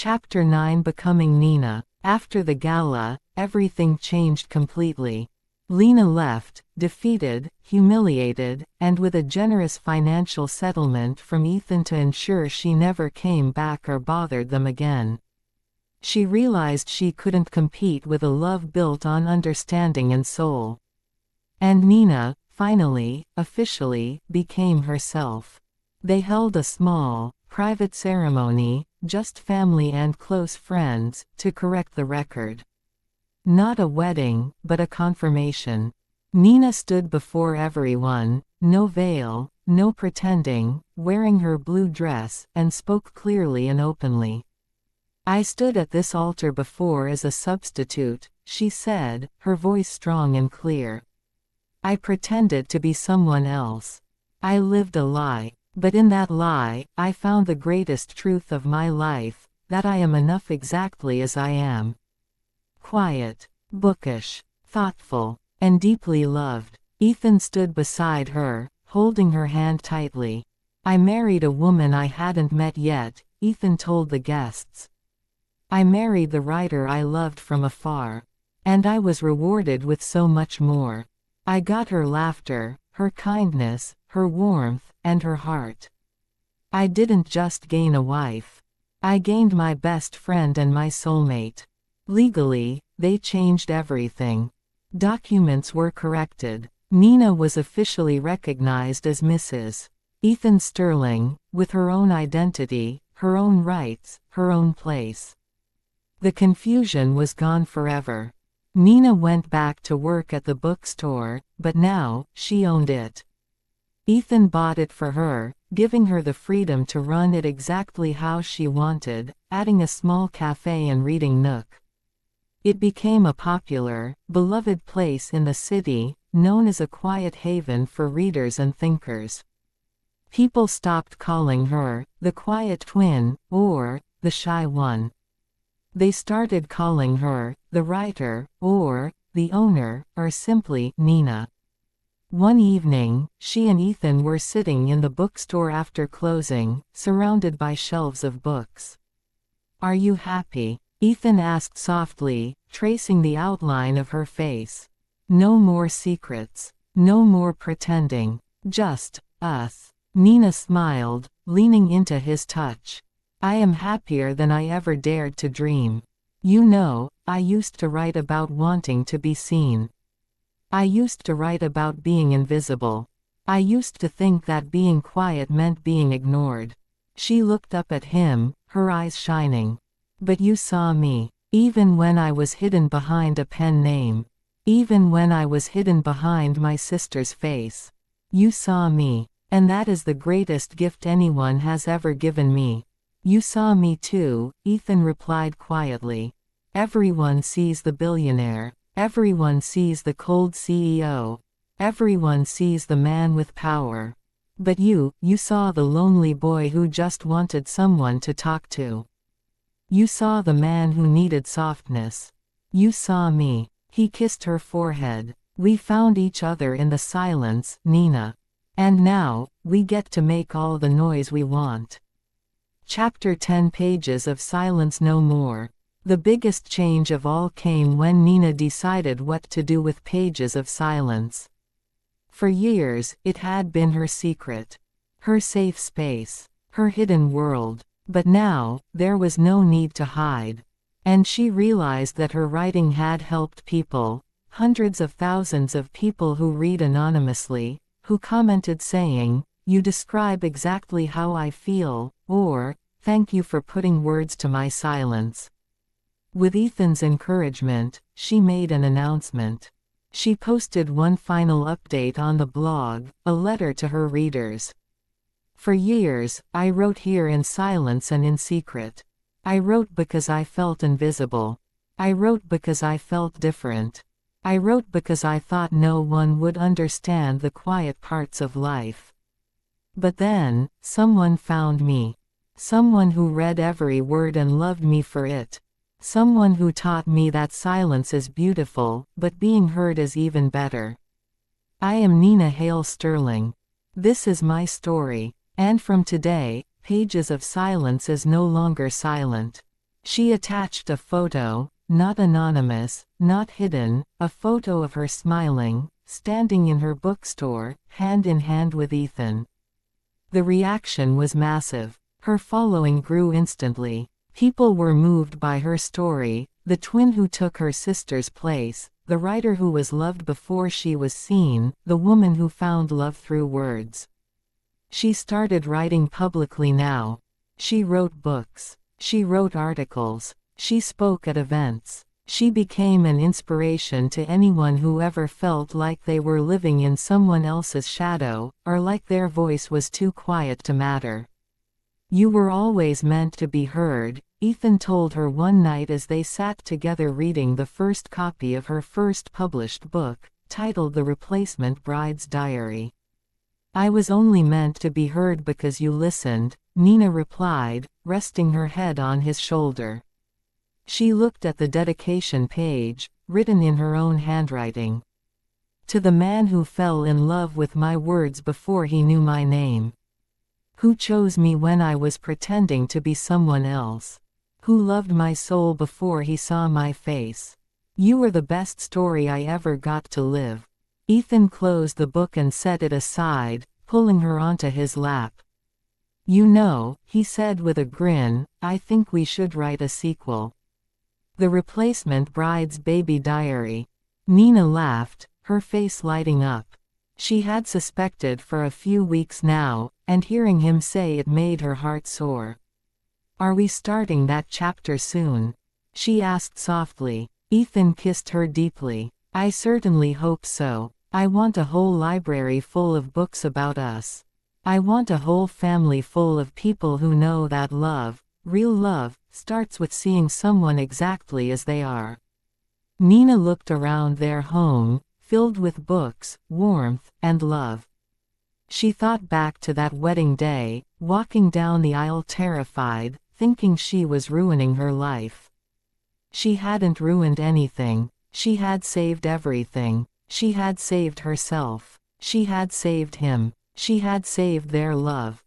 Chapter 9 Becoming Nina. After the gala, everything changed completely. Lina left, defeated, humiliated, and with a generous financial settlement from Ethan to ensure she never came back or bothered them again. She realized she couldn't compete with a love built on understanding and soul. And Nina, finally, officially, became herself. They held a small, private ceremony, just family and close friends, to correct the record. Not a wedding, but a confirmation. Nina stood before everyone, no veil, no pretending, wearing her blue dress, and spoke clearly and openly. "I stood at this altar before as a substitute," she said, her voice strong and clear. "I pretended to be someone else. I lived a lie. But in that lie, I found the greatest truth of my life, that I am enough exactly as I am. Quiet, bookish, thoughtful, and deeply loved." Ethan stood beside her, holding her hand tightly. "I married a woman I hadn't met yet," Ethan told the guests. "I married the writer I loved from afar. And I was rewarded with so much more. I got her laughter, her kindness, her warmth, and her heart. I didn't just gain a wife. I gained my best friend and my soulmate." Legally, they changed everything. Documents were corrected. Nina was officially recognized as Mrs. Ethan Sterling, with her own identity, her own rights, her own place. The confusion was gone forever. Nina went back to work at the bookstore, but now, she owned it. Ethan bought it for her, giving her the freedom to run it exactly how she wanted, adding a small cafe and reading nook. It became a popular, beloved place in the city, known as a quiet haven for readers and thinkers. People stopped calling her the quiet twin, or the shy one. They started calling her the writer, or the owner, or simply Nina. One evening, she and Ethan were sitting in the bookstore after closing, surrounded by shelves of books. "Are you happy?" Ethan asked softly, tracing the outline of her face. "No more secrets. No more pretending. Just us." Nina smiled, leaning into his touch. "I am happier than I ever dared to dream. You know, I used to write about wanting to be seen. I used to write about being invisible. I used to think that being quiet meant being ignored." She looked up at him, her eyes shining. "But you saw me. Even when I was hidden behind a pen name. Even when I was hidden behind my sister's face. You saw me. And that is the greatest gift anyone has ever given me." "You saw me too," Ethan replied quietly. "Everyone sees the billionaire. Everyone sees the cold CEO. Everyone sees the man with power. But you saw the lonely boy who just wanted someone to talk to. You saw the man who needed softness. You saw me." He kissed her forehead. "We found each other in the silence, Nina. And now, we get to make all the noise we want." Chapter 10 Pages of Silence No More. The biggest change of all came when Nina decided what to do with Pages of Silence. For years, it had been her secret. Her safe space. Her hidden world. But now, there was no need to hide. And she realized that her writing had helped people, hundreds of thousands of people who read anonymously, who commented saying, "You describe exactly how I feel," or, "Thank you for putting words to my silence." With Ethan's encouragement, she made an announcement. She posted one final update on the blog, a letter to her readers. "For years, I wrote here in silence and in secret. I wrote because I felt invisible. I wrote because I felt different. I wrote because I thought no one would understand the quiet parts of life. But then, someone found me. Someone who read every word and loved me for it. Someone who taught me that silence is beautiful, but being heard is even better. I am Nina Hale Sterling. This is my story. And from today, Pages of Silence is no longer silent. She attached a photo, not anonymous, not hidden, a photo of her smiling, standing in her bookstore, hand in hand with Ethan. The reaction was massive. Her following grew instantly. People were moved by her story, the twin who took her sister's place, the writer who was loved before she was seen, the woman who found love through words. She started writing publicly now. She wrote books. She wrote articles. She spoke at events. She became an inspiration to anyone who ever felt like they were living in someone else's shadow, or like their voice was too quiet to matter. "You were always meant to be heard," Ethan told her one night as they sat together reading the first copy of her first published book, titled The Replacement Bride's Diary. "I was only meant to be heard because you listened," Nina replied, resting her head on his shoulder. She looked at the dedication page, written in her own handwriting. "To the man who fell in love with my words before he knew my name. Who chose me when I was pretending to be someone else. Who loved my soul before he saw my face. You were the best story I ever got to live." Ethan closed the book and set it aside, pulling her onto his lap. "You know," he said with a grin, "I think we should write a sequel. The Replacement Bride's Baby Diary." Nina laughed, her face lighting up. She had suspected for a few weeks now, and hearing him say it made her heart soar. "Are we starting that chapter soon?" she asked softly. Ethan kissed her deeply. "I certainly hope so. I want a whole library full of books about us. I want a whole family full of people who know that love, real love, starts with seeing someone exactly as they are." Nina looked around their home, filled with books, warmth, and love. She thought back to that wedding day, walking down the aisle terrified, thinking she was ruining her life. She hadn't ruined anything. She had saved everything. She had saved herself. She had saved him. She had saved their love.